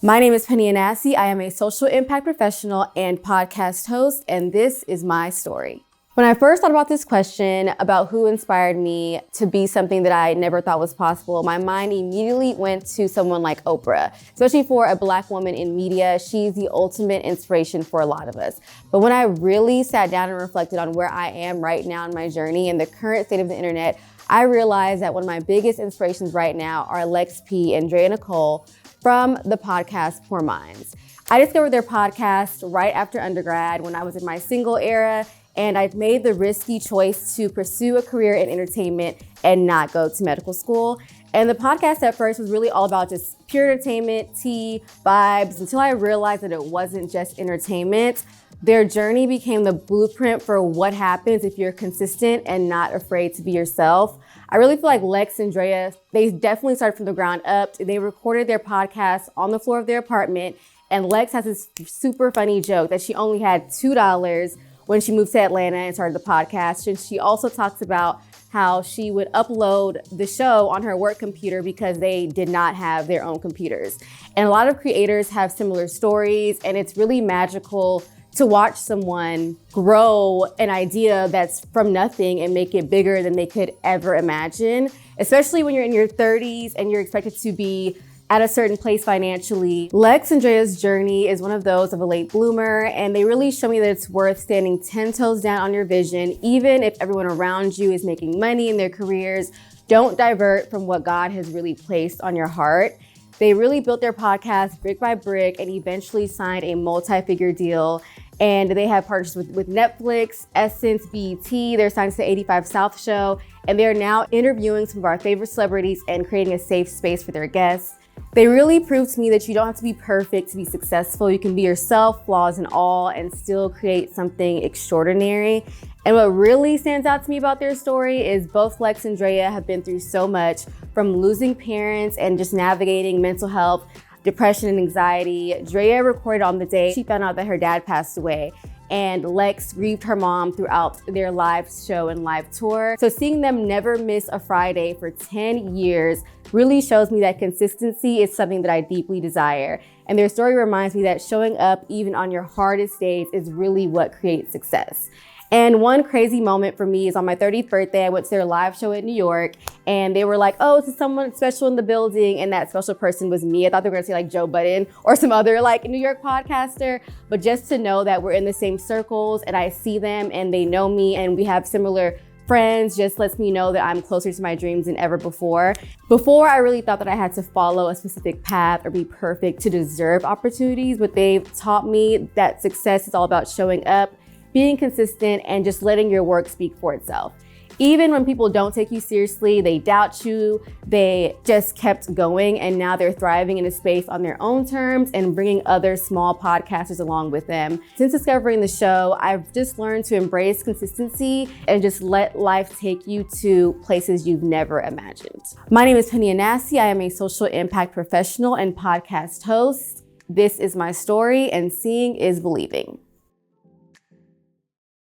My name is Pennie Anassi. I am a social impact professional and podcast host, and this is my story. When I first thought about this question about who inspired me to be something that I never thought was possible, my mind immediately went to someone like Oprah. Especially for a Black woman in media, she's the ultimate inspiration for a lot of us. But when I really sat down and reflected on where I am right now in my journey and the current state of the internet, I realized that one of my biggest inspirations right now are Lex P and Drea Nicole from the podcast Poor Minds. I discovered their podcast right after undergrad when I was in my single era, and I've made the risky choice to pursue a career in entertainment and not go to medical school. And the podcast at first was really all about just pure entertainment, tea, vibes, until I realized that it wasn't just entertainment. Their journey became the blueprint for what happens if you're consistent and not afraid to be yourself. I really feel like Lex and Drea, they definitely started from the ground up. They recorded their podcast on the floor of their apartment. And Lex has this super funny joke that she only had $2 when she moved to Atlanta and started the podcast. And she also talks about how she would upload the show on her work computer because they did not have their own computers. And a lot of creators have similar stories, and it's really magical to watch someone grow an idea that's from nothing and make it bigger than they could ever imagine, especially when you're in your 30s and you're expected to be at a certain place financially. Lex and Drea's journey is one of those of a late bloomer, and they really show me that it's worth standing 10 toes down on your vision, even if everyone around you is making money in their careers. Don't divert from what God has really placed on your heart. They really built their podcast brick by brick and eventually signed a multi-figure deal. And they have partnerships with Netflix, Essence, BET, they're signed to the 85 South show, and they're now interviewing some of our favorite celebrities and creating a safe space for their guests. They really proved to me that you don't have to be perfect to be successful. You can be yourself, flaws and all, and still create something extraordinary. And what really stands out to me about their story is both Lex and Drea have been through so much, from losing parents and just navigating mental health, depression and anxiety. Drea recorded on the day she found out that her dad passed away, and Lex grieved her mom throughout their live show and live tour. So seeing them never miss a Friday for 10 years really shows me that consistency is something that I deeply desire. And their story reminds me that showing up even on your hardest days is really what creates success. And one crazy moment for me is on my 30th birthday, I went to their live show in New York, and they were like, oh, it's someone special in the building, and that special person was me. I thought they were gonna say like Joe Budden or some other like New York podcaster, but just to know that we're in the same circles and I see them and they know me and we have similar friends just lets me know that I'm closer to my dreams than ever before. Before, I really thought that I had to follow a specific path or be perfect to deserve opportunities, but they've taught me that success is all about showing up, being consistent, and just letting your work speak for itself. Even when people don't take you seriously, they doubt you, they just kept going, and now they're thriving in a space on their own terms and bringing other small podcasters along with them. Since discovering the show, I've just learned to embrace consistency and just let life take you to places you've never imagined. My name is Pennie Anassi. I am a social impact professional and podcast host. This is my story, and seeing is believing.